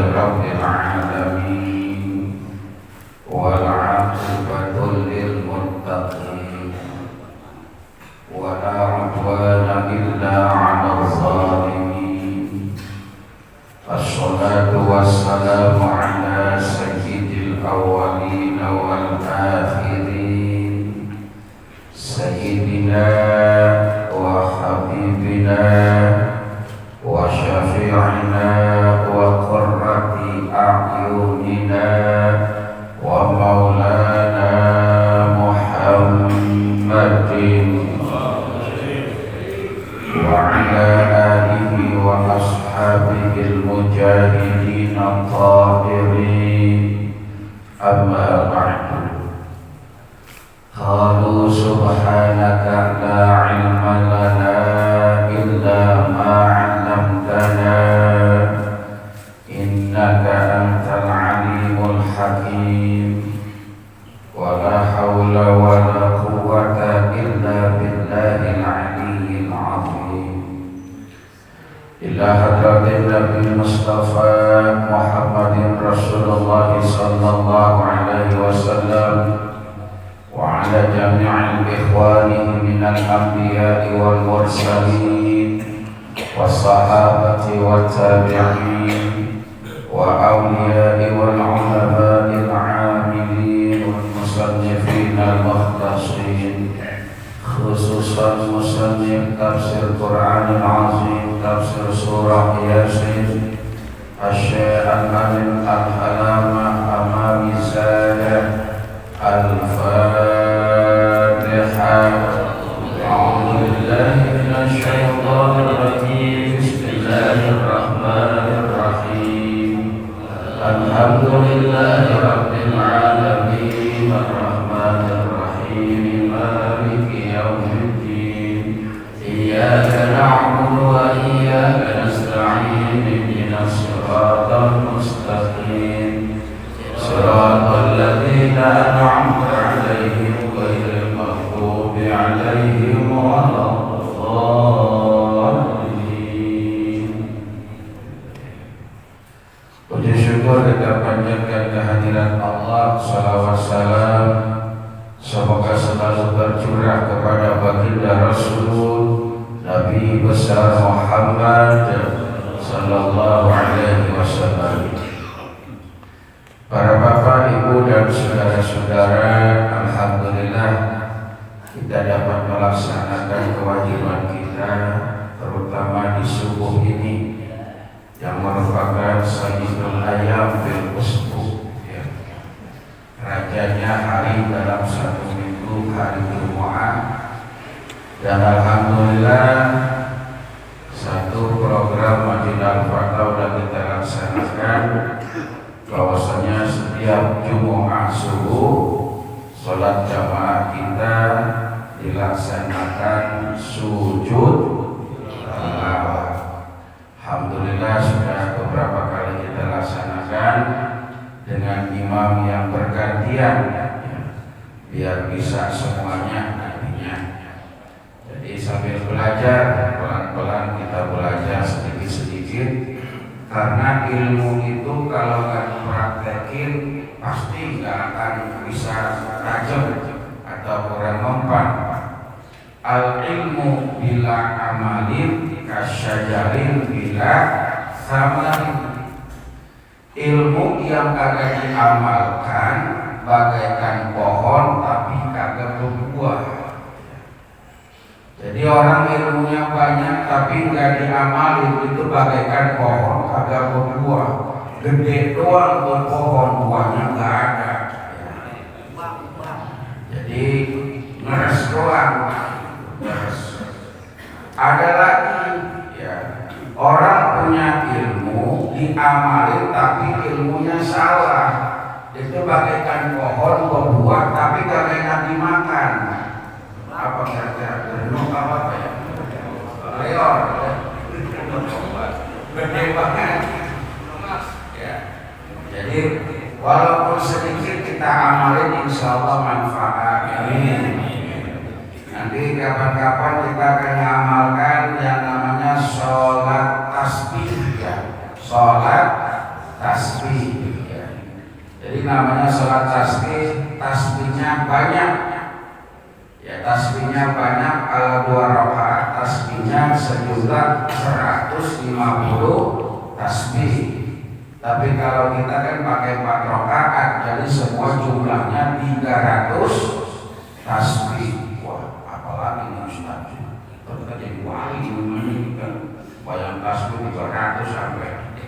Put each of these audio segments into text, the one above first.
rabbil alamin wal 'aqibatu lil muttaqin wa la 'udwana illa 'alal zalimin. Assalatu wassalamu ala sayyidil awwalin wal akhirin sayyidina wa habibina wa syafi'ina wa qurrati a'yunina wa maulana Muhammadin wa ala alihi wa ashabihil mujahidin at-tahirin. Amma ba'du. Qalu subhanaka la ilma lana illa ma 'allamtana innaka antal alimul hakim wa la hawla wa la quwwata illa billahil aliyyil azim. Ila hadratin Nabi Mustafa Muhammadin Rasulullah sallallahu alaihi wasallam wa ala jami'il ikhwanihi minal anbiya'i wal mursalin wassahabati wat tabi'in wa awliya'i wal ulama'il 'amilin wal musannifin al mukhtasin, khususan musannif tafsir Qur'anil Azim, tafsir surah Yasin, Asy-Syaikh Al-Amin Al-Halamah Amami Sadah. Al-Fatihah. A'udzu billahi minasy syaithanir rajim. Bismillahirrahmanirrahim. Alhamdulillahi rabbil alamin arrahmanir rahim maliki yaumiddin. Iyyaka na'budu wa iyyaka nasta'in. Ihdinas siratal mustaqim. Siratal ladzina an'amta 'alaihim ghairil maghdubi 'alaihim waladdallin. Puji syukur kita panjatkan kehadirat Allah. Salawat salam semoga selalu tercurah kepada baginda Rasul Nabi besar Muhammad sallallahu alaihi wasallam. Para bapak, ibu dan saudara-saudara, alhamdulillah kita dapat melaksanakan kewajiban kita, terutama di subuh ini yang merupakan sayyidul ayyam fil usbu, ya. Rajanya hari dalam satu minggu, hari Jumat. Dan alhamdulillah satu program Madinah Al-Fatah sudah kita laksanakan, bahwasanya setiap Jumat subuh sholat jamaah kita dilaksanakan sujud tilawah. Alhamdulillah sudah beberapa kali kita laksanakan dengan imam yang bergantian, ya, biar bisa semuanya nantinya. Jadi sambil belajar, pelan-pelan kita belajar sedikit-sedikit. Karena ilmu itu kalau nggak dipraktekin pasti nggak akan bisa tajam atau kurang mempan. Al ilmu bila amalin kasyajarin bila samarin. Ilmu yang kagak diamalkan bagaikan pohon tapi kagak berbuah. Jadi orang ilmunya banyak tapi nggak diamalin, itu bagaikan pohon kagak berbuah. Gede doang tuh pohon, buahnya nggak ada. Jadi ngeres doang. Ada lagi, ya, orang punya ilmu diamalin tapi ilmunya salah. Itu bagaikan pohon berbuah tapi kagak enak dimakan. Apa kata renung apa ya? Leor, gede banget. Ya. Jadi walaupun sedikit kita amalin, insya Allah manfaat. Amin. Nanti kapan-kapan kita akan amalkan yang namanya sholat tasbih, ya. Sholat namanya sholat tasbih, tasbihnya banyak. Ya, tasbihnya banyak. Kalau 2 rakaat tasbihnya sejumlah 150 tasbih. Tapi kalau kita kan pakai 4 rakaat, jadi semua jumlahnya 300 tasbih. Wah, apalagi nih Ustaz? Kita jadi wali ini kan. Bayang tasbih 300 sampai.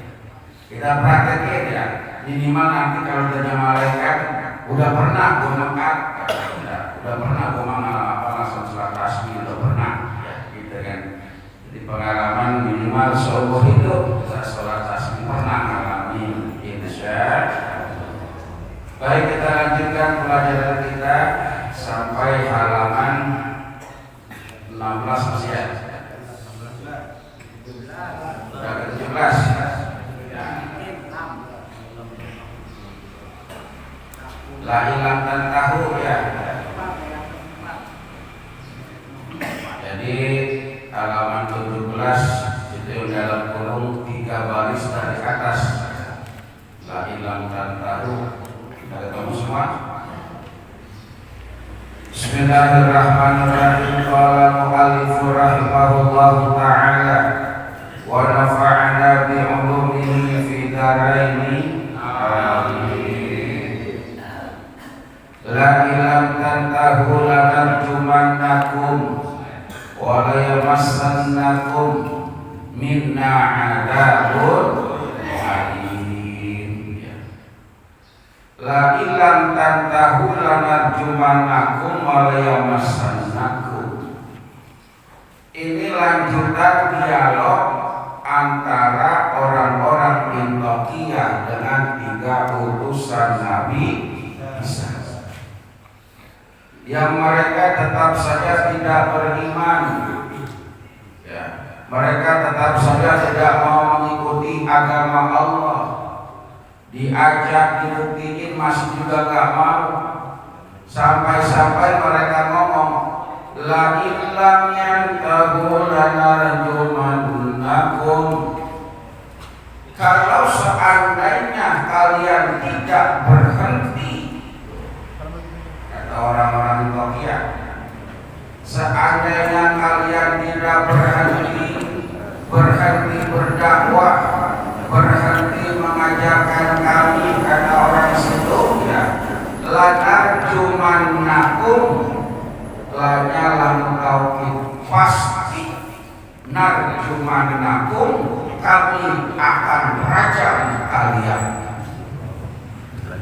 Kita praktekin ya. Minimal nanti kalau tanya malaikat udah pernah gue mengkat, udah pernah gue langsung sholat tasbih, udah pernah ya, gitu kan. Jadi pengalaman minimal seumur hidup kita sholat tasbih pernah mengalami insya. Baik, kita lanjutkan pelajaran kita sampai halaman 16 masih ya. Sudah ke 17. La ilam dan tahu ya. Jadi halaman 17 itu yang dalam kurung 3 baris dari atas. La ilam dan tahu. Kita ketemu semua. Bismillahirrahmanirrahim. Qala mu'allifu rahimahullahu ta'ala wa nafa'ana bi'ulumihi fi daraini. La ilam tantahu lanarjumannakum wa la yamassannakum minna adabun alim. La ilam tantahu lanarjumannakum wa la yamassannakum. Ini lanjutan dialog antara orang-orang Antiokhia dengan 3 utusan Nabi Isa, yang mereka tetap saja tidak beriman ya. Mereka tetap saja tidak mau mengikuti agama Allah. Diajak dibuktiin masih juga gak mau. Sampai-sampai mereka ngomong, la illam yantahu lanarjumannakum. Kalau seandainya kalian tidak berhenti, orang-orang Antiokhia, seandainya kalian tidak berhenti berdakwah, berhenti mengajarkan kami, kata orang situ ya, lanarjumannakum, lanya lam tauhid, pasti narjumannakum, kami akan rajam kalian,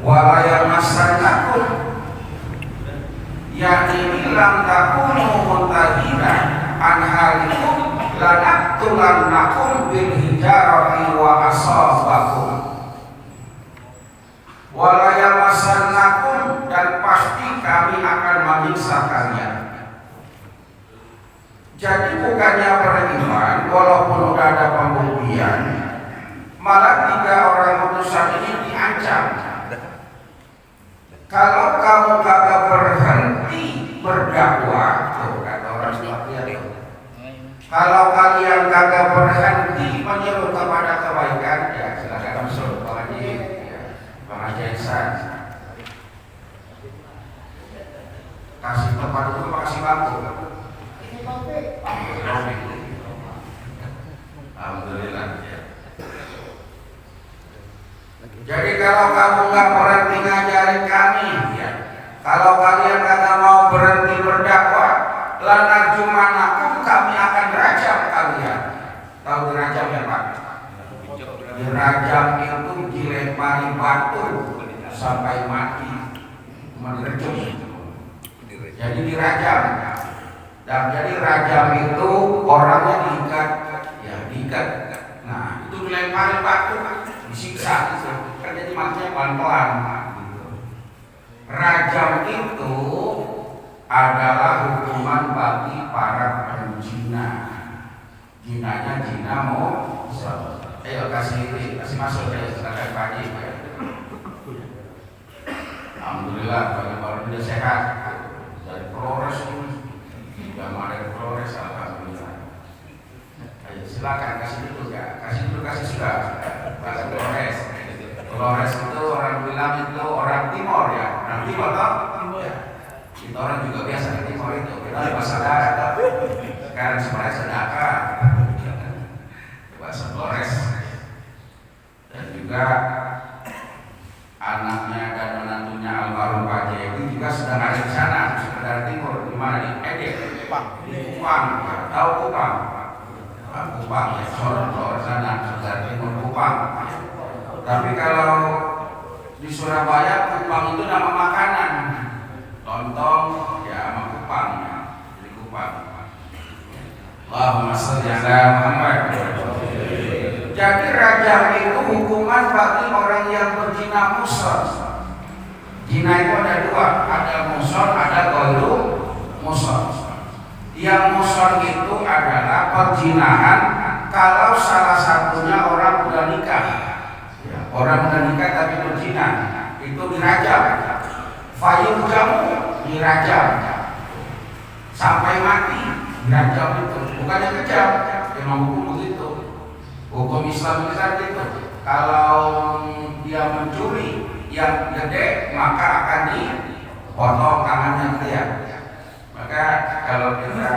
walayamassannakum, yakni lam takunu muntahina an halikum lanaqtulannakum bil hijarati wa asabakum wa la yamassannakum, dan pasti kami akan menyiksa kalian. Jadi bukannya beriman walaupun sudah ada pembuktian, malah 3 orang utusan ini diancam. Kalau kamu kagak berhenti berdakwah, tuh kata orang Antiokhia itu, kalau kalian kagak berhenti menyeru kepada kebaikan, ya silakan masuk Pak Haji, ya, Pak Haji Ihsan. Kasih tempat dulu, kasih bangku. Alhamdulillah. Jadi kalau kamu nggak berhenti ngajarin kami, ya, kalau kalian kagak mau berhenti berdakwah, lanarjumannakum, kami akan rajam kalian. Tahu dirajam ya Pak? Dirajam itu dilempari batu sampai mati, menerjun. Jadi dirajam. Dan jadi rajam itu orangnya diikat, ya diikat. Nah itu dilempari batu, disiksa gitu. Kan jadi matinya pelan-pelan. Gitu. Rajam itu adalah hukuman bagi para penjina. Jinanya jina mau. Ayo kasih masuk ya, silakan Pak Haji. Alhamdulillah baru sudah sehat dari Flores ini. Sudah ada Flores, alhamdulillah. Ayo silakan kasih dulu ya, kasih sudah. Pak Flores. Flores itu orang bilang itu orang Orang juga biasa di timur itu, kita bahasa darat, sekarang sebenarnya sedekah, bahasa Flores, dan juga anaknya dan menantunya almarhum Pak Jayadi juga sedang ada di sana, sekedar timur, di mana di Kupang, tahu Kupang, Kupang, ya, Flores sana, sekedar timur Kupang. Tapi kalau di Surabaya Kupang itu nama makanan. Lontong ya sama kupang ya. Jadi kupang. Allahumma shalli ala Muhammad. Jadi rajam itu hukuman bagi orang yang berzina muson. Zina itu ada dua, ada muson, ada ghairu muson. Yang muson itu adalah perzinahan kalau salah satunya orang udah nikah. Ya, orang udah nikah tapi berzina, itu dirajam. Fayur jamu dirajam sampai mati, dirajam itu bukan yang kejam, memang hukum begitu. Hukum Islam itu gitu. Kalau dia mencuri yang gede maka akan dipotong tangannya dia. Maka kalau kita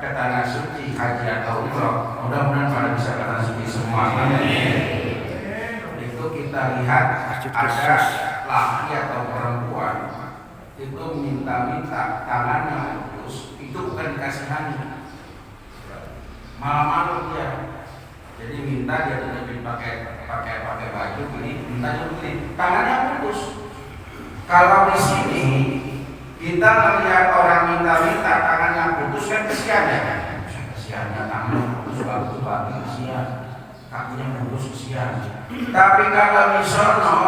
ke tanah suci haji atau umroh, mudah-mudahan pada bisa ke tanah suci semua. Itu kita lihat ada laki atau perempuan itu minta-minta tangannya putus, itu bukan dikasihani, malah malu dia. Jadi minta dia tidak pakai baju gini, minta begini, tangannya putus. Kalau di sini kita melihat orang minta-minta tangannya putus kan kesian ya, kesiannya tangannya putus bagus banget kesian, kakinya putus kesian. Tapi kalau di sono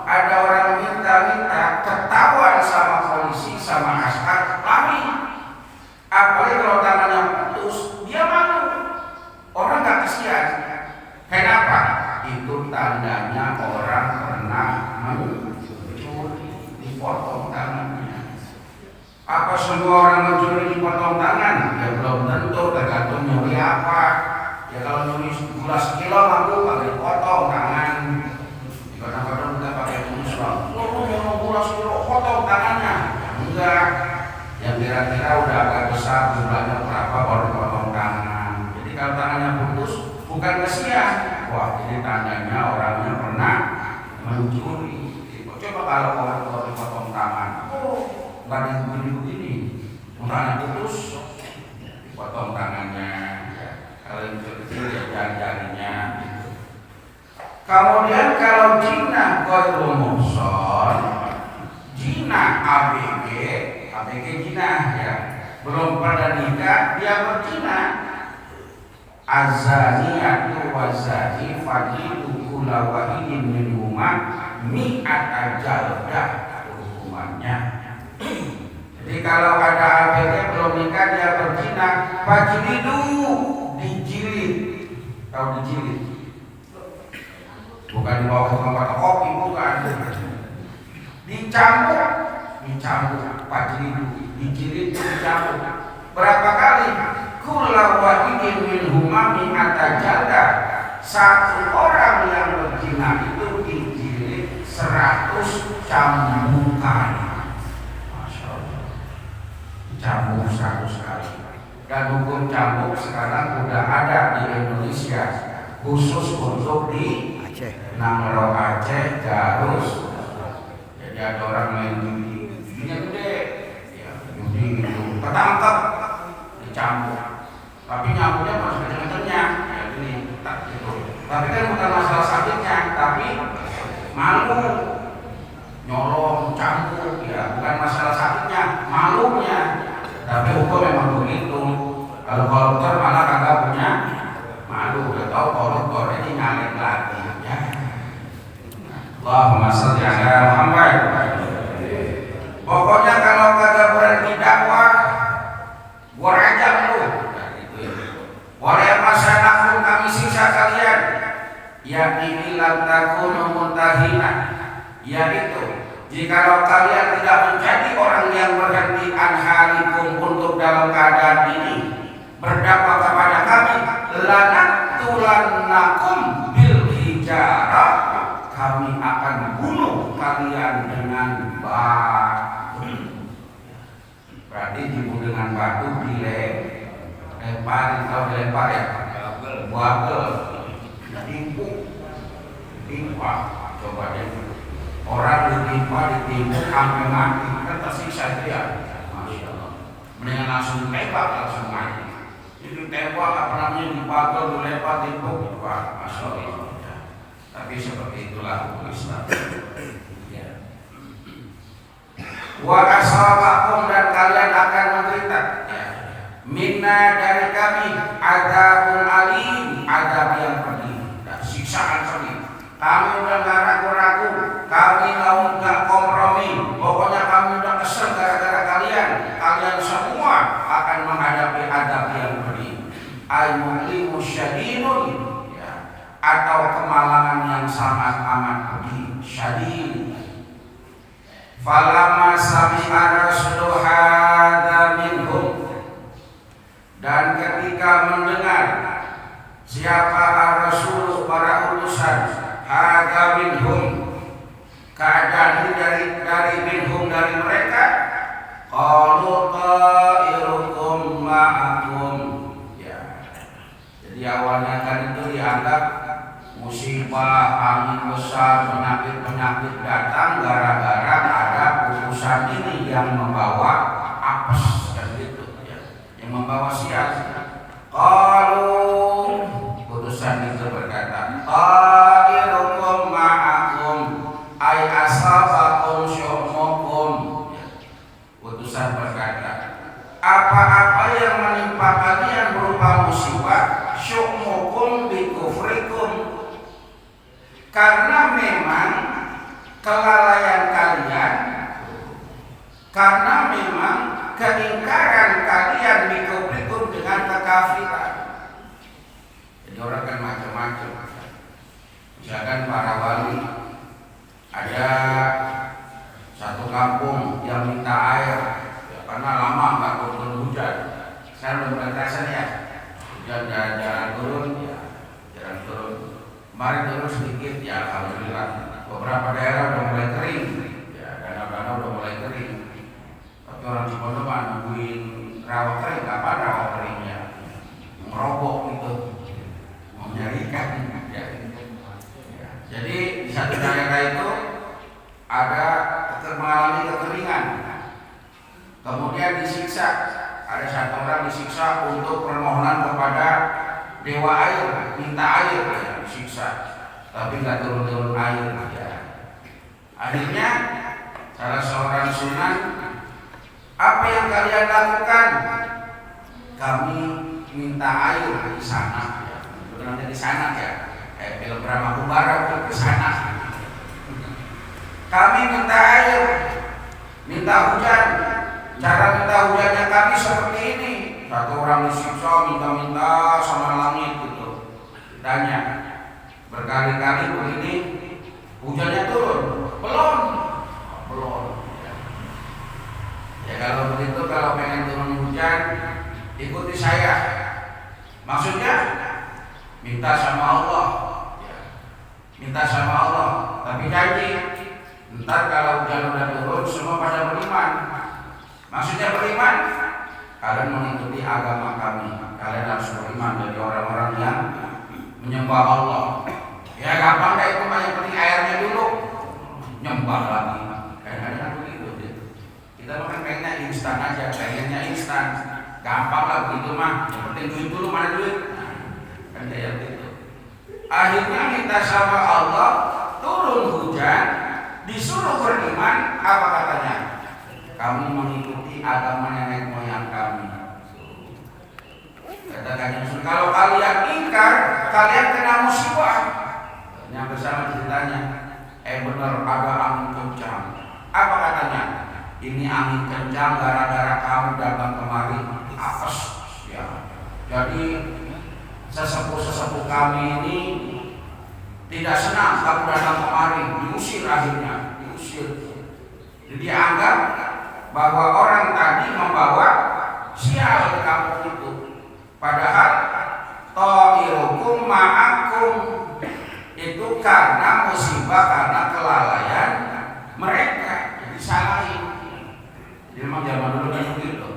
ada orang minta-minta, ketahuan sama polisi, sama askar, lari. Apalagi kalau tangannya putus, dia malu. Orang gak kesian. Kenapa? Itu tandanya orang pernah mencuri, dipotong tangannya. Apa semua orang mencuri dipotong tangan? Ya belum tentu, tergantung nyuri apa. Ya kalau nyuri gula sekilo mampu, kalau dipotong tangan. Kadang-kadang kita pakai muslim, yang gula sekilo, potong tangannya. Enggak, yang kira-kira udah agak besar jumlahnya berapa baru dipotong tangan. Jadi kalau tangannya putus, bukan kesian. Wah, ini tandanya orangnya pernah mencuri. Coba kalau orang dipotong tangan, nggak ada yang begini, tangannya putus, dipotong tangannya. Kalau yang kecil ya jari-jarinya. Kemudian kalau zina ghairu muhsan, zina ABG zina ya, belum pada nikah dia berzina. Azaniyatu wazani fadilu kula wahidin minhuma mi'at jaldah hukumannya. Jadi kalau ada ABG belum nikah dia berzina, fajlidu dijilid. Tahu dijilid? Bukan dibawa ke tempat kopi, bukan. Dicambuk, fajlidu, dijilid, dicambuk. Berapa kali? Kula wahidin minhuma mi'ata jaldah. Satu orang yang berzina itu dijilid 100 cambukan. Masya Allah. Cambuk 100 kali. Dan hukum cambuk sekarang sudah ada di Indonesia, khusus untuk di Nangro Aceh, Garut. Jadi ada orang main judi, judinya gede, ya, judi itu ketangkep, dicambuk. Tapi nyambuknya harus kenceng-kencengnya, ya ini tak gitu. Tapi kan bukan masalah sakitnya, tapi malu, nyolong, cambuk, ya bukan masalah sakitnya, malunya. Tapi hukum memang begitu. Kalau koruptor malah kagak punya malu, udah tahu koruptor ini nyalek lagi. Ya. Allahumma shalli ala Muhammad. Pokoknya kalau kagak berani dakwah, gua rajam lu. Boleh masyarakat kami siksa kalian. Yakni lam takunu muntahina, yaitu jikalau kalian tidak menjadi orang yang berhenti anhalikum untuk dalam keadaan ini berdakwah kepada kami, lanatulannakum bil hijarah, kami akan bunuh kalian dengan batu. berarti dibunuh dengan batu dilempar, kalau dilempar ya bagel, timpa, coba deh orang ditimpuk sampai mati kan tersiksa dia, masya Allah. Mendingan langsung tembak langsung mati. Itu tembak apa namanya dibagel, dilempar, timpuk, masya Allah. Tapi seperti itulah hukum Islam. Wa asabakum, dan kalian akan menderita minna, dari kami, adzabun alim, azab yang pedih, siksaan pedih. Kami udah gak ragu-ragu, kami gak kompromi, pokoknya kami udah kesel gara-gara kalian. Kalian semua akan menghadapi azab yang pedih. Al-mu'limu syadidun, atau kemalangan yang sangat amat pedih, syadid. Falamma sami'a rasulu hadza minhum, dan ketika mendengar siapa ar-rasul, para utusan, hadza minhum, keadaan dari minhum, dari mereka, qalu ta'irukum ma'akum. Ya. Jadi awalnya kan itu dianggap musibah, angin besar, penyakit datang gara-gara ada utusan ini yang membawa apes dan gitu ya, yang membawa sial. Qalu, utusan itu berkata, ta'irukum ma'akum, ay asabakum syu'mukum. Utusan berkata, apa-apa yang menimpa kalian berupa musibah, syu'mukum bi kufrikum, karena memang kelalaian kalian, karena memang keingkaran kalian bikubrikum, dengan kekafiran. Jadi orang kan macam-macam. Misalkan para wali, ada satu kampung yang minta air ya, karena lama nggak turun hujan. Sekarang udah mulai ya, hujan jalan turun ya, jalan turun. Kemarin turun sedikit ya, alhamdulillah. Beberapa daerah udah mulai kering ya, danau-danau udah mulai kering. Tapi orang Cipondo nungguin rawa kering, kapan rawa keringnya? Ngerobok gitu, mau nyari ikan ya. Jadi di satu daerah itu ada mengalami kekeringan, kemudian disiksa. Ada satu orang disiksa untuk permohonan kepada dewa air, minta air ya, disiksa, tapi nggak turun-turun air ya. Akhirnya salah seorang sunan, apa yang kalian lakukan? Kami minta air di sana ya. Sebenarnya di sana ya, kayak film drama Kubara ke sana. Kami minta air, minta hujan. Cara minta hujannya kami seperti ini. Satu orang disiksa minta-minta sama langit gitu. Ditanya berkali-kali begini, hujannya turun? Belum. Ya kalau begitu, kalau pengen turun hujan, ikuti saya. Maksudnya minta sama Allah ya. Minta sama Allah, tapi janji ntar kalau hujan udah turun semua pada beriman. Maksudnya beriman, kalian mengikuti agama kami, kalian harus beriman dari orang-orang yang menyembah Allah. Ya gampang deh itu mah, yang penting airnya dulu, nyembah lagi. Kadang-kadang begitu. Kita makan pengennya instan aja, pengennya instan, gampang lah begitu mah. Yang penting duit dulu, mana duit? Kan kayak gitu. Akhirnya minta sama Allah turun hujan, disuruh beriman, apa katanya? Kami mengikuti agama nenek moyang kami. Katakan kalau kalian ingkar, kalian kena musibah. Yang bersama ceritanya, benar ada angin kencang. Apa katanya? Ini angin kencang gara-gara kamu datang kemari, apes. Ya. Jadi sesepuh-sesepuh kami ini tidak senang kamu datang kemari, diusir akhirnya, diusir. Jadi dianggap bahwa orang tadi membawa sial ke kampung itu. Padahal ta'irukum ma'akum itu karena musibah, karena kelalaian mereka, jadi salahin. Jadi memang zaman dulu kan begitu.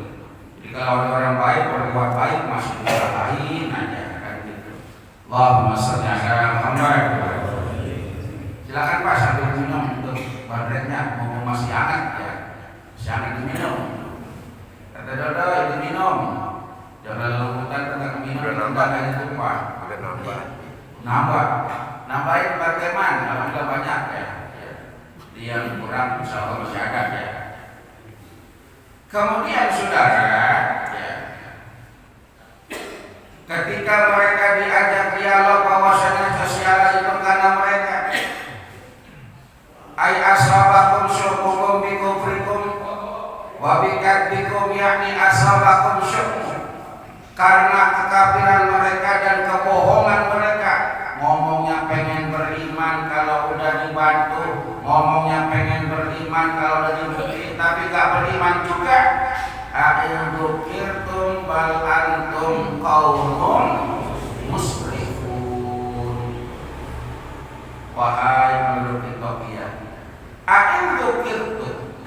sambil minum untuk baterainya mau masih hangat ya, masih hangat diminum. Kata Dodo itu minum, jangan rebutan tentang minum nambah air tumpah. Nambahin bagaimana? Alhamdulillah banyak ya. Dia kurang insya Allah masih ada ya. Kemudian saudara, ya, ketika mereka diajak dialog bahwasanya sosial itu karena mereka ay asabakum syukurum bikufrikum wa bikadbikum yakni asabakum syukur, karena kekafiran mereka dan kebohongan mereka. Ngomongnya pengen beriman kalau udah dibantu, ngomongnya pengen beriman kalau udah diberi, tapi gak beriman juga. A'indukirtum bal antum qaumun musrifun. Wahai penduduk Ethiopia, a'indukirtum,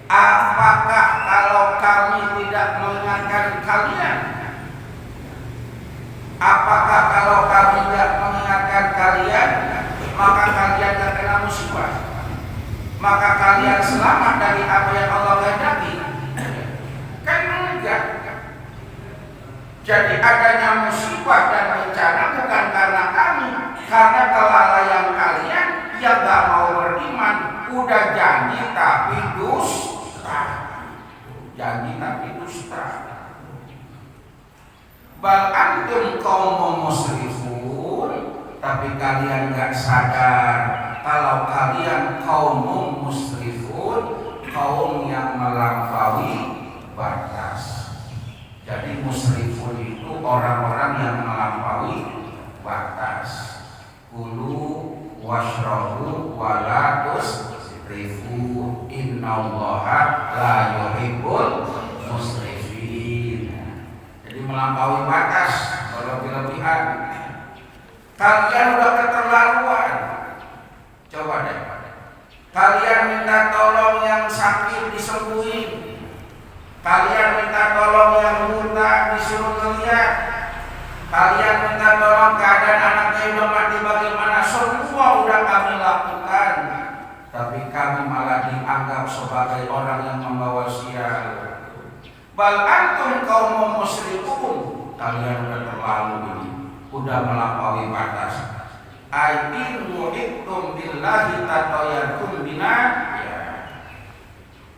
apakah kalau kami tidak mengingatkan kalian? Apakah kalau kami tidak mengingatkan kalian, maka kalian terkena musibah? Maka kalian selamat dari apa yang Allah kehendaki? Kan enggak. Jadi adanya musibah dan bencana bukan karena kami, karena kelalaian kalian yang gak mau beriman. Udah janji tapi dusta. Janji tapi dusta. Bal antum qaum musrifun, tapi kalian gak sadar kalau kalian kaum musrifun, kaum yang melampaui batas. Jadi musrifun itu orang-orang yang melampaui batas. Kulu washrabu wala tusrifu, innallaha la yuhibbul musrifin. Jadi melampaui batas, berlebih-lebihan. Kalian udah keterlaluan. Coba deh, kalian minta tolong yang sakit disembuhin, kalian minta tolong yang buta disuruh ngeliat, kalian minta tolong keadaan anaknya udah mati bagaimana, semua udah kami lakukan, tapi kami malah dianggap sebagai orang yang membawa sial. Bal antum qaum musrifun, kalian udah terlalu ini, udah melampaui batas. Aidin mu'idtum billahi tatayatum bina,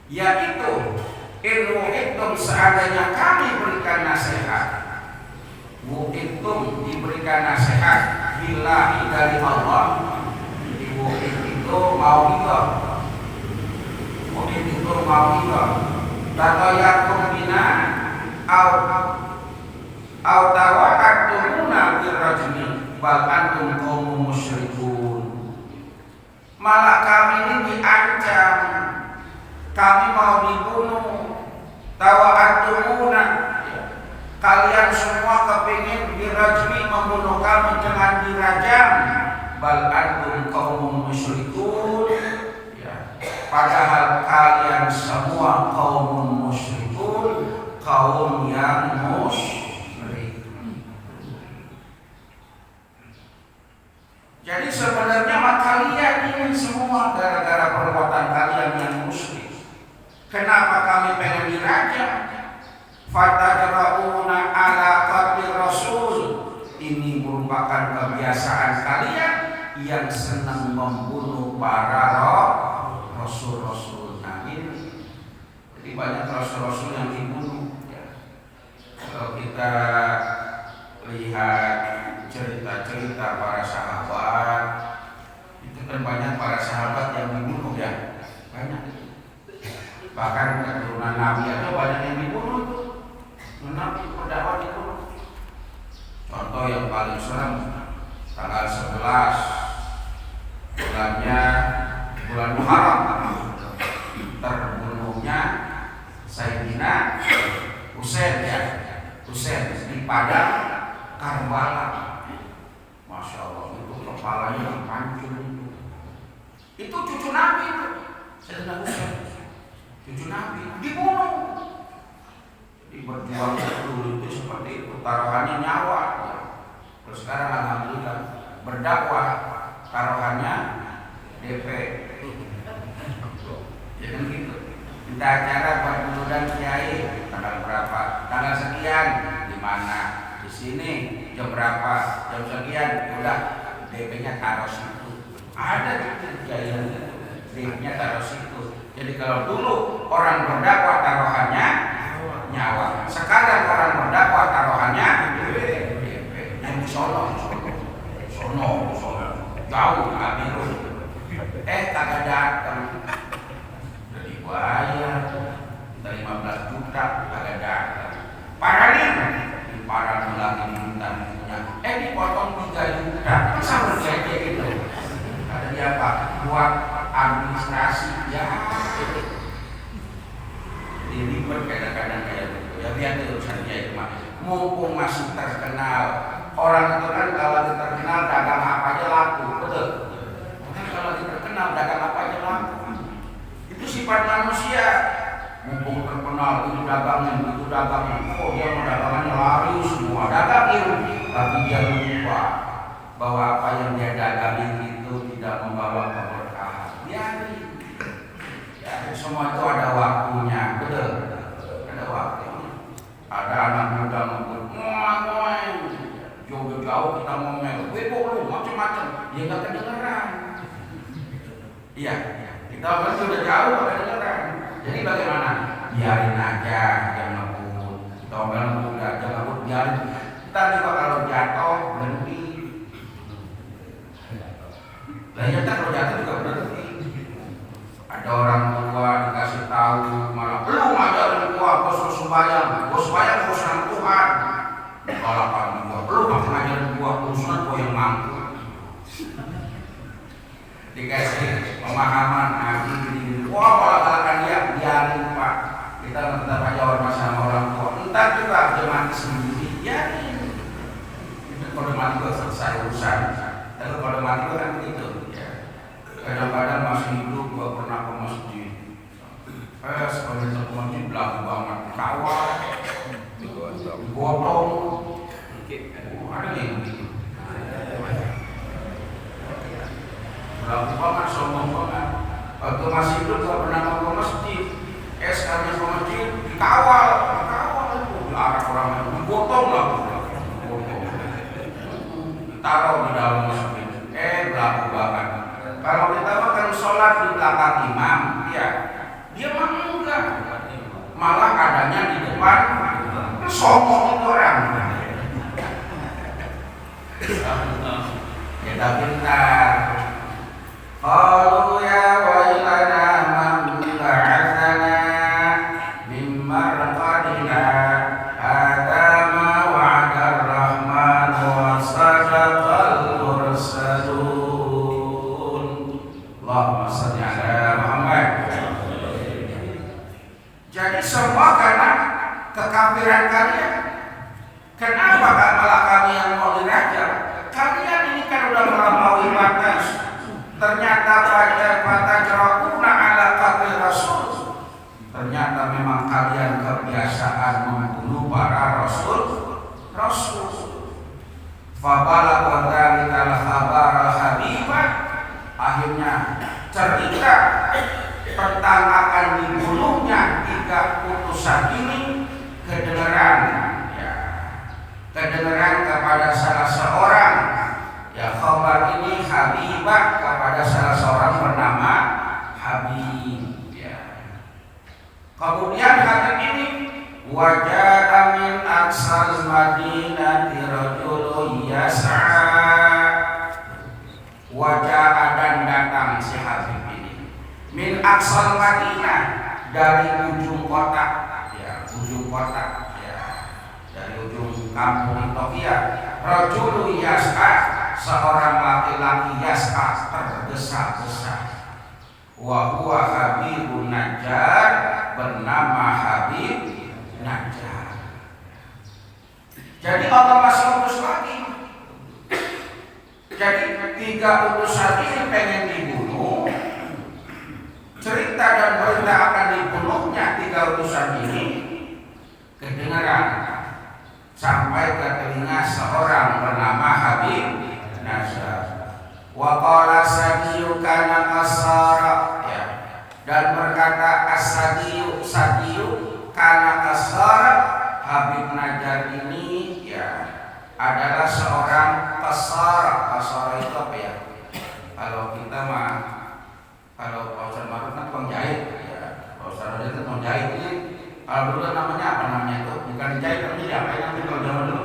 yaitu in mu'idtum, seandainya kami berikan nasihat, mu'idtum diberikan nasihat billahi dari Allah. Mu'id itu mau itu, mu'id itu mau itu, tatayatum bina au tawa'atumuna birrajmi bal antum qaum musyrikun. Malah kami ini diancam, kami mau dibunuh. Tawa'atumuna, kalian semua kepingin dirajmi, membunuh kami dengan dirajam. Bal antum qaum musyrikun, padahal kalian semua kaum musyrikun, kaum yang musyrik. Jadi sebenarnya kalian ini semua gara-gara perbuatan kalian yang musyrik. Kenapa kami pengen dirajam? Fatajra'una ala qatli rasul, ini merupakan kebiasaan kalian yang senang membunuh para rasul-rasul. Nah ini, jadi banyak rasul-rasul yang dibunuh. Kalau kita lihat cerita-cerita para sahabat, itu kan banyak para sahabat yang dibunuh ya, banyak. Bahkan keturunan Nabi aja banyak yang dibunuh. Nabi berdakwah dibunuh. Contoh yang paling serem, tanggal 11 bulannya bulan Muharram, terbunuhnya Sayyidina Husain ya, Husain di Padang Karbala. Masya Allah, itu kepalanya yang hancur itu cucu Nabi itu, Sayyidina Husain, cucu Nabi dibunuh. Jadi berjuang dulu itu seperti itu, taruhannya nyawa. Terus sekarang alhamdulillah berdakwah, taruhannya DP. Ya kan gitu. Minta acara buat mudah kiai tanggal berapa? Tanggal sekian di mana? Di sini jam berapa? Jam sekian. Udah DP-nya taruh situ. Ada gitu kiai yang DP-nya taruh situ. Jadi kalau dulu orang berdakwah taruhannya nyawa. Sekarang orang berdakwah taruhannya DP. Yang di sono. Jauh Amirul. Kagak datang. Udah dibayar 15 juta kagak datang. Paranin lagi minta punya. Dipotong 3 juta. Sama kayak gitu. Kata dia apa? Buat administrasi ya. Ribet kadang-kadang kayak gitu. Ya biar urusan dia itu mah. Mumpung masih terkenal. Orang itu kan kalau terkenal dagang apa aja laku, betul? Kalau terkenal dagang apa aja laku. Itu sifat manusia. Mumpung terkenal itu dagangnya, itu dagangnya. Oh dia mau dagangannya lari semua dagang itu, tapi dia lupa bahwa apa yang dia dagangin itu tidak membawa keberkahan. Biarin. Ya, semua itu ada waktunya, betul? Ada waktunya. Ada anak muda ngomong, jauh-jauh kita ngomel, wibuk lu macam-macam, dia nggak kedengeran. Iya, kita kan sudah jauh nggak kedengeran. Jadi bagaimana? Biarin aja, jangan ngebut. Kita ngomel jangan ngebut, biarin. Kita juga kalau jatuh berhenti. Lainnya kan kalau jatuh juga berhenti. Ada orang tua dikasih tahu malah belum ajarin gua, gua suruh sembahyang, urusan Tuhan. Balapan gua belum ngajarin gua urusan gua yang mampu. Dikasih pemahaman ngaji gini. Wah, balapan dia biarin Pak. Kita tetap aja hormat sama orang tua. Entar juga dia mati sendiri, biarin. Itu kalau mati gua selesai urusan. Tapi kalau mati gua kan begitu. Kadang-kadang masih hidup gua pernah ke masjid. Sebagai ke masjid belagu banget, kawal, gotong, ada yang begitu. Belagu banget, sombong banget. Waktu masih hidup gua pernah ke masjid. Sekali ke masjid dikawal itu diarah orang yang gotong lah, taruh di dalam masjid. Belagu banget. Kalau kita makan sholat di belakang imam, dia mah enggak, malah adanya di depan, sombong itu orang. Kita pintar. Qalu ya wailana man ba'atsana min marqadina hadza ma wa'ada ar-rahman wa sadaqal mursalun. Allahumma shalli ala Muhammad. Jadi semua karena kekafiran kalian. Kenapa malah kami yang mau diraja? Kalian ini kan udah melampaui batas. Ternyata pada jerakuna ala kafir rasul. Ternyata memang kalian kebiasaan membunuh para rasul. Fabala qadarikal khabara habibah. Akhirnya cerita tentang akan dibunuhnya 3 utusan ini kedengeran kepada salah seorang khabar ini habibah kepada salah seorang bernama Habib Kemudian Habib ini wajah min aksal madinati rajulun yas'a. Wajah dan datang si Habib ini min aksal Madinah, dari ujung kota dari ujung kampung Tokyo. Rajulun yas'a, seorang laki-laki yas'a, tergesa-gesa. Wa huwa Habibun Najjar, bernama Habib Najjar. Jadi Allah masih utus lagi. Jadi 3 utusan ini pengen dibunuh. Cerita dan berita akan dibunuhnya 3 utusan ini kedengaran sampai ke telinga seorang bernama Habib Najjar. Wa qala sabiyu kana kasara ya, dan berkata as-sadiyu kana kasara. Habib Najjar ini ya adalah seorang kasara. Kasara itu apa ya? Kalau kita mah, kalau Pak Ustaz Maruf kan tukang jahit ya, Pak Ustaz Raja itu tukang jahit ini. Kalau dulu namanya apa namanya itu? Bukan dijahit, namanya apa yang namanya kalau zaman dulu?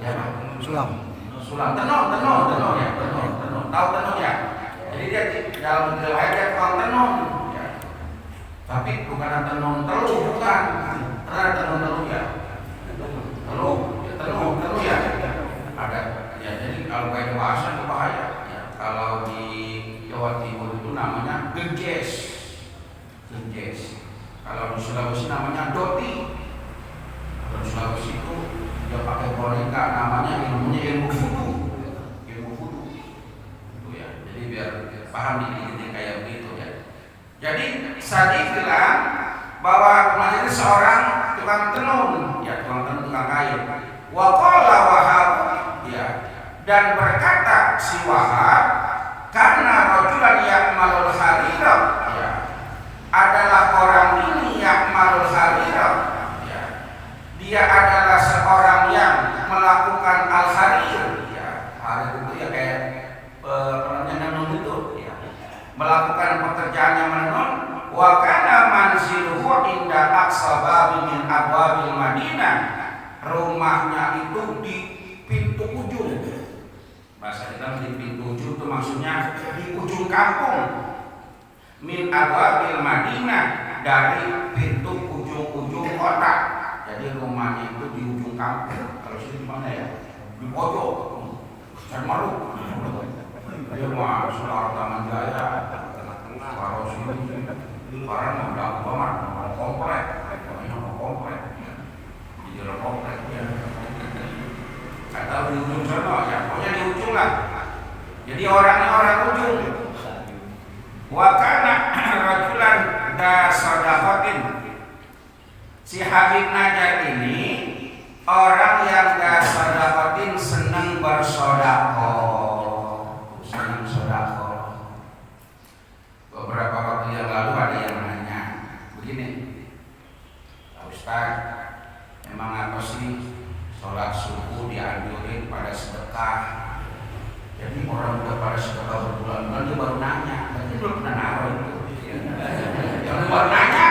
Ya, sulam. Tenun ya, tenun. Tahu tenun ya? Jadi dia dalam riwayat dia tukang tenun ya. Tapi bukan tenun teluh, bukan. Ada tenun teluh ya. Tenun ya. Ada ya, jadi kalau kayak bahasa itu bahaya ya. Kalau di Jawa Timur itu namanya genjes. Kalau di Sulawesi namanya doti. Kalau di Sulawesi itu dia pakai boneka, namanya ilmu fudu. Itu ya. Jadi biar paham dikit-dikit kayak begitu ya. Jadi Sadi bilang bahwa Umar ini seorang tukang tenun, ya tukang kain. Wa qala Wahab ya, dan berkata si Wahab, karena rajulan ya'malul harira ya, adalah orang ini ya'malul harira ya, dia adalah seorang yang melakukan al-harir ya. Harir itu ya kayak menenun itu ya, melakukan pekerjaan yang menenun. Wa kana manziluhu inda aqsa babin min abwabil Madinah, rumahnya itu di pintu ujung. Bahasa kita di pintu ujung itu maksudnya di ujung kampung. Min abwabil Madinah, dari pintu ujung-ujung kota. Jadi rumahnya itu di ujung kampung. Kalau sini mana ya? Di pojok. Dan malu. Dia mah Saudara Taman Jaya, kalau sini orang mau dapat banget, mau komplek, di jalan komplek ya. Atau di ujung sana ya, pokoknya di ujung lah. Jadi orangnya orang ujung. Wa kana rajulan da sadaqatin. Si Habib Najjar ini orang yang da sadaqatin, senang bersedekah. Beberapa waktu yang lalu ada yang nanya begini, Pak Ustaz, memang apa sih sholat subuh dianjurin pada sedekah? Jadi orang udah pada sedekah berbulan-bulan dia baru nanya, berarti belum pernah naruh itu. Yang baru nanya,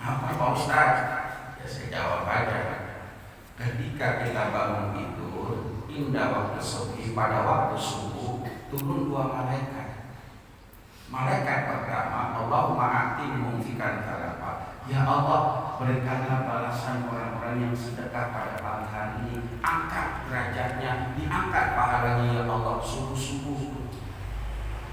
apa Pak Ustaz? Ya saya jawab aja. Ketika kita bangun tidur, indah waktu subuh, pada waktu subuh turun dua malaikat. Malaikat pertama, Allahumma a'ti mumfikan talapa. Ya Allah, berikanlah balasan orang-orang yang sedekah pada pagi hari ini. Angkat derajatnya, diangkat pahalanya ya Allah, subuh-subuh.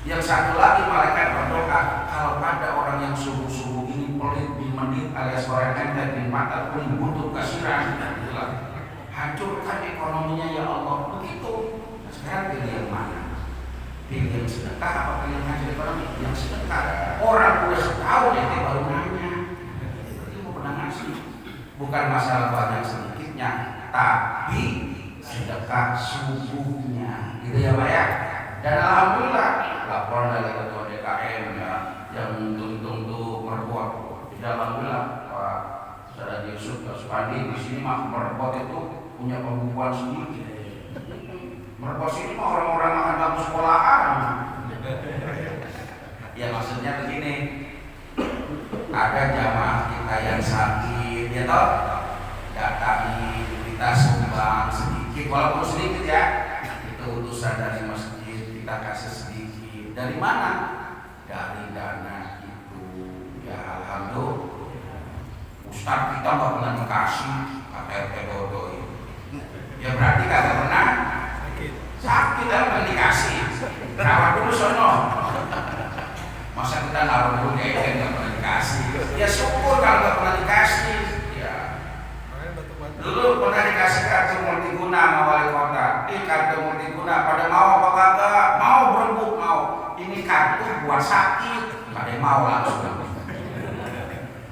Yang satu lagi malaikat berdoa, kalau ada orang yang subuh-subuh ini pelit, menit alias orang enter di mata kuning, butuh kasiran, hancurkan ekonominya ya Allah. Begitu. Nah, sekarang pilih yang mana? Pilih yang sedekah apa pilih yang hancur ekonomi? Yang sedekah. Orang udah setahun ya dia baru nanya. Berarti mau pernah ngasih. Bukan masalah banyak sedikitnya, tapi sedekah subuhnya. Gitu ya Pak ya. Dan alhamdulillah laporan dari ketua DKM ya, yang untung tuh merbuat. Tidak alhamdulillah Pak Saudara Yusuf Supandi di sini mah merbuat itu punya pembukuan sendiri. Merbuat sini mah orang-orang makan bangku sekolahan. Ya maksudnya begini, ada jamaah kita yang sakit, ya toh, datangi kita sumbang sedikit, walaupun sedikit ya, itu utusan dari masjid kita kasih sedikit. Dari mana? Dari dana itu. Ya alhamdulillah. Ustaz kita nggak pernah kasih KTRT Dodo ini. Ya berarti kagak pernah sakit kan dikasih. Rawat dulu sono. Masa kita naruh dulu dia nggak pernah dikasih. Ya syukur kalau nggak pernah dikasih. Ya. Dulu pernah dikasih kartu multiguna sama wali kota. Kartu multiguna pada mau apa kagak? Mau berebut mau. Ini kartu buat sakit. Nggak ada yang mau langsung.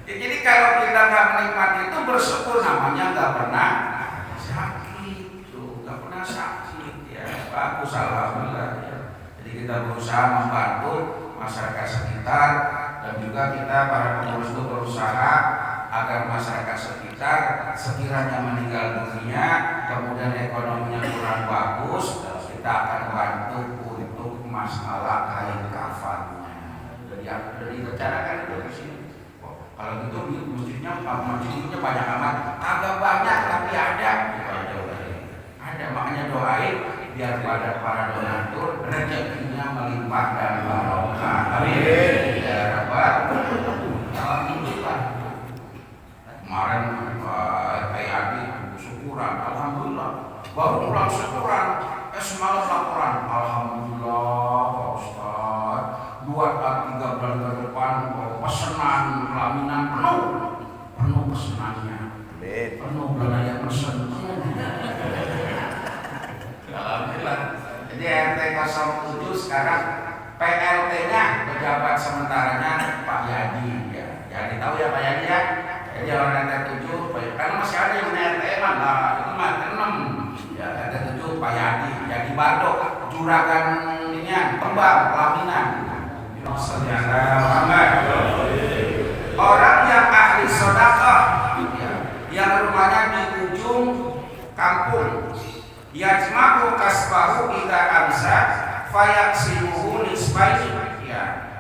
Ya, jadi kalau kita nggak menikmati itu bersyukur, namanya nggak pernah sakit, tuh nggak pernah sakit ya. bagus, alhamdulillah. Jadi kita berusaha membantu masyarakat sekitar dan juga kita para pengurus itu berusaha agar masyarakat sekitar sekiranya meninggal dunia kemudian ekonominya kurang bagus, kita akan bantu untuk masalah kain kafannya. Jadi direncanakan itu di sini. Kalau gitu masjidnya banyak amat, agak banyak tapi ada. Ada, makanya doain biar pada para donatur rezekinya melimpah dan barokah. Amin. Ya Rabbal. Alhamdulillah. Kemarin Pak Adi syukuran, alhamdulillah. Baru pulang syukuran, semalam laporan, alhamdulillah Pak Ustaz. 2 atau 3 bulan ke depan pesanan pelaminan penuh pesanannya. Penuh belum yang pesen. Alhamdulillah. Jadi RT 07 sekarang PLT-nya pejabat sementaranya Pak Yadi ya. Yadi tahu ya Pak Yadi ya. Jadi orang RT 7 karena masih ada yang RT lah, itu mah 6 ya. RT 7 Pak Yadi, Yadi Bardok, juragan ini Kembang pelaminan. Orang yang ahli sedekah ya, yang rumahnya di ujung kampung, yajma'u kasbahu idza amsa fayaksimuhu nisfaini ya.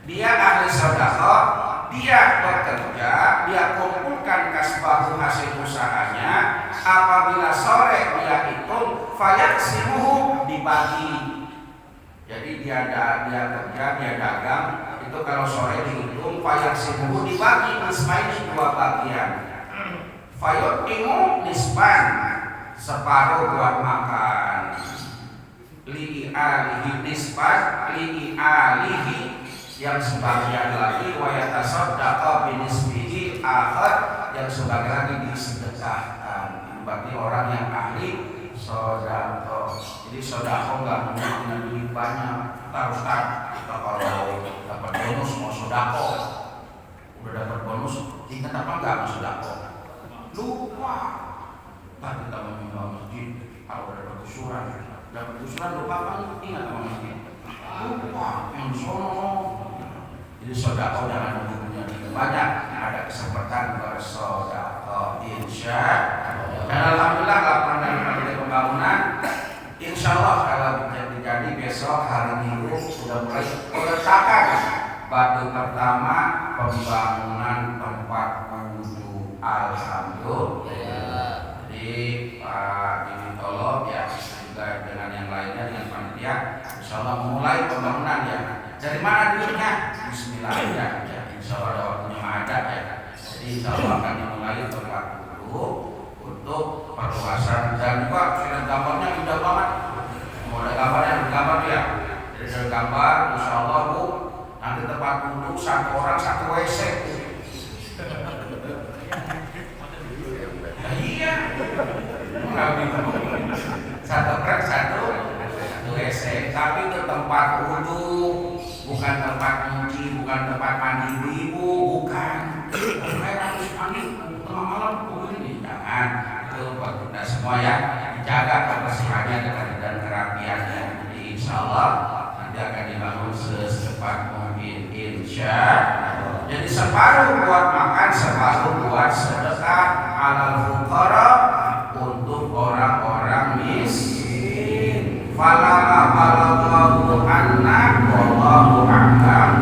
Dia ahli sedekah, dia bekerja, dia kumpulkan kasbahu hasil usahanya, apabila sore dia hitung fayaksimuhu dibagi. Jadi dia kerja, dia dagang, itu kalau sore dihitung fayaksimuhu dibagi nisfaini 2 bagian. Fayutimu nisban, separuh buat makan, li'i alihi nisbat, li'i alihi yang sebagian lagi, wa yatasaddaqa binisbihi akhar yang sebagian lagi disedekahkan. Berarti orang yang ahli sodako. Jadi sodako nggak punya duit banyak, kita kalau dapat bonus mau sodako, udah dapat bonus ingat apa nggak mau sodako, lupa. Tadi kita meminta masjid, kalau ada kesuran lupa apa ingat sama masjid, lupa yang sono. Jadi sodako jangan punya banyak, ada kesempatan bersodako insya Allah. Dan alhamdulillah laporan dari pembangunan, insya Allah kalau jadi besok hari Minggu sudah mulai peletakan batu pertama pembangunan tempat wudhu. Alhamdulillah. Jadi Pak Dimintolo ya juga dengan yang lainnya dengan panitia, insya Allah mulai pembangunan ya. Dari mana duitnya? Bismillah ya. Insya Allah ada waktunya ada ya. Jadi insya Allah akan dimulai tempat wudhu untuk perluasan dan juga sudah gambarnya indah banget. Mau ada gambarnya, gambar ya. Jadi dari gambar, insya Allah Bu, nanti tempat wudhu 1 orang 1 WC. Iya, nggak bingung. 1 truk 1 WC, tapi itu tempat wudhu, bukan tempat nyuci, bukan tempat mandi ibu, bukan. Kayak harus mandi tengah malam begini, jangan. Itu buat kita semua ya, dijaga kebersihannya dan kerapiannya. Jadi insya Allah nanti akan dibangun secepat mungkin insya Allah. Jadi separuh buat makan, separuh buat sedekah alal fuqara, untuk orang-orang miskin. Falama balaghahu anna wallahu a'lam.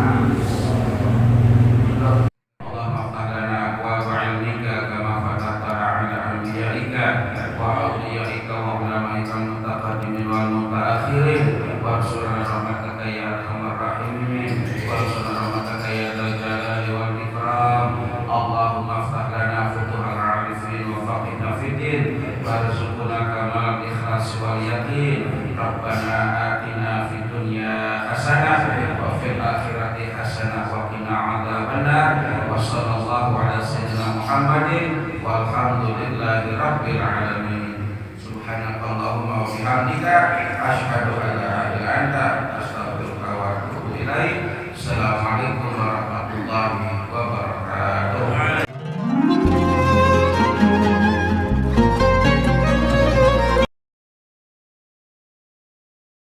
Rabbana atina fid dunya hasanah wa fil akhirati hasanah wa qina adzabannar. Wa sallallahu ala sayyidina Muhammadin walhamdulillahi rabbil alamin. Subhanakallahumma wa bihamdika asyhadu